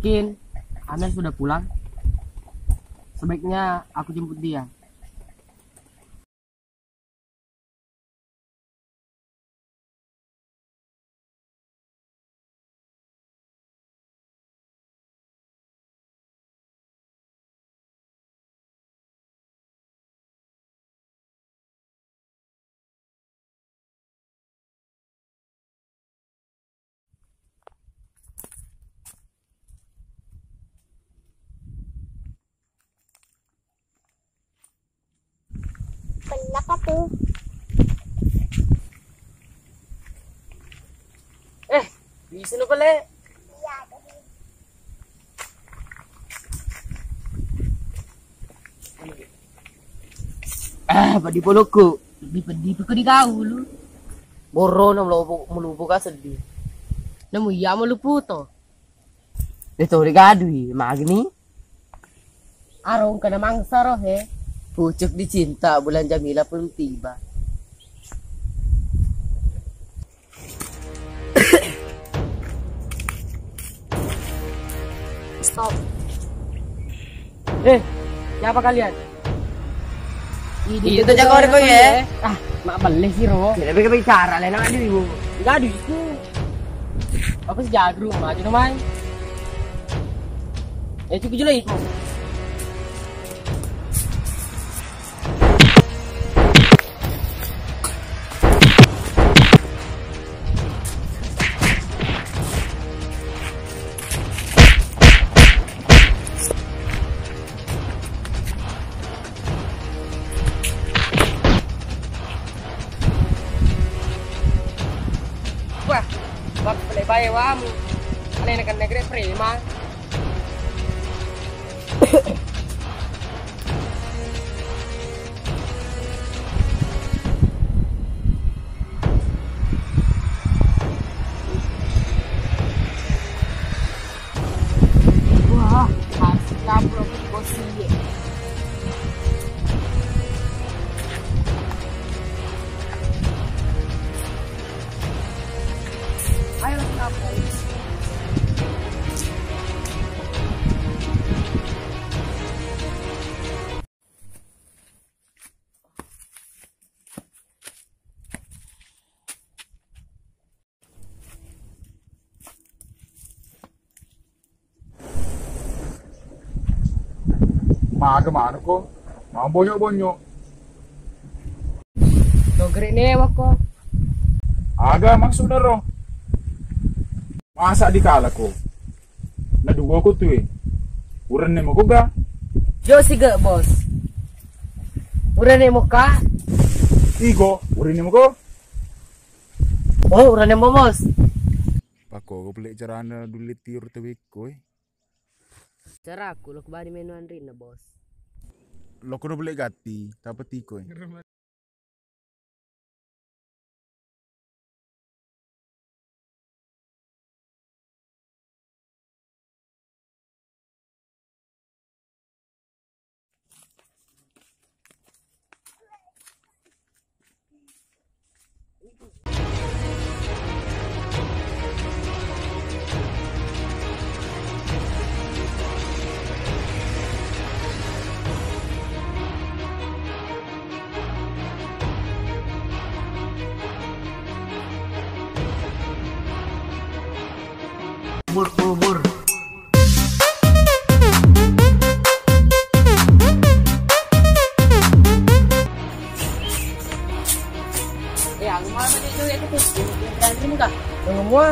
Mungkin Amel sudah pulang. Sebaiknya aku jemput dia. Kenapa tuh? Di sini pala. Iya, tadi. Padi poloku. Di ko di kau lu. Boro na melupo ka sedih. Namu iya melupo to. Dito rigado magni. Arong ka namang saro he. Pucuk di cinta bulan Jamila belum tiba. Stop. Siapa kalian? Itu jago ko ya. Mak balik sih ro. Kita bicara lain aja ibu. Enggak ada itu. Apa sih jago maju namanya? Cukup jelas itu. Wah, bak pelebay wamu. Alay na kan negre prima. Wah, harus kabur bosi. Ayo kabur. Mana ko? Mga bonyo-bonyo. Dogre newa ko. Aga maksud na ro. Masa di kala ko. Nadugo ko tu Uran mo ko ga? Jo siga bos. Urane mo ka? Igo, urin mo ko? Oh, urane mo bos. Pako ko pala carana dulit tiur tawik ko Cara aku lo kembali menuan rin na bos. Lo ko na pala gati, dapat tiko Mur. Ang mana itu ya tuh. Yang ini kah? Semua.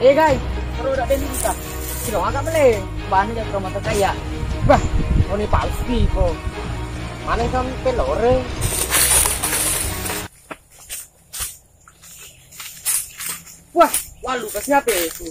Guys, perlu ada ini kah? Sino agak boleh. Bahan dia rumah kaya. Bah, ini palsu kok. Mana sampai lore. Wah, lu kasih apa itu?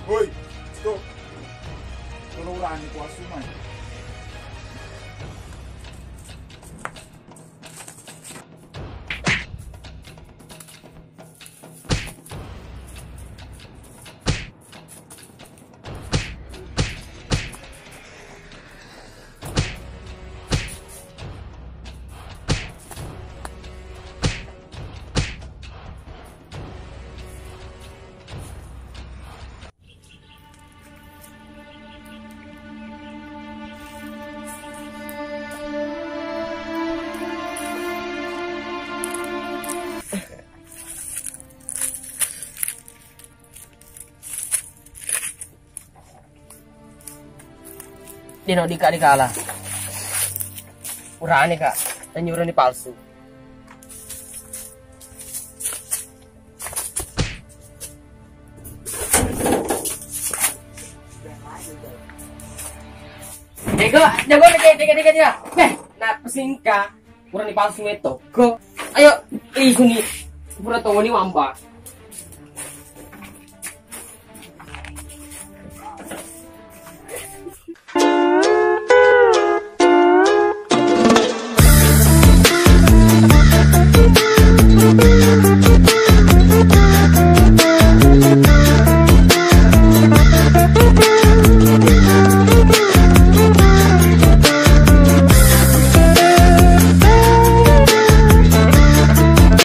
Hoy, stop. Tolong urani ko asuman. Dino dika dikala. Urane kak, dan urane palsu. Jago deka. Nah pesingka, urane palsu itu. Go, ayo, ini pura tunggu ni wamba.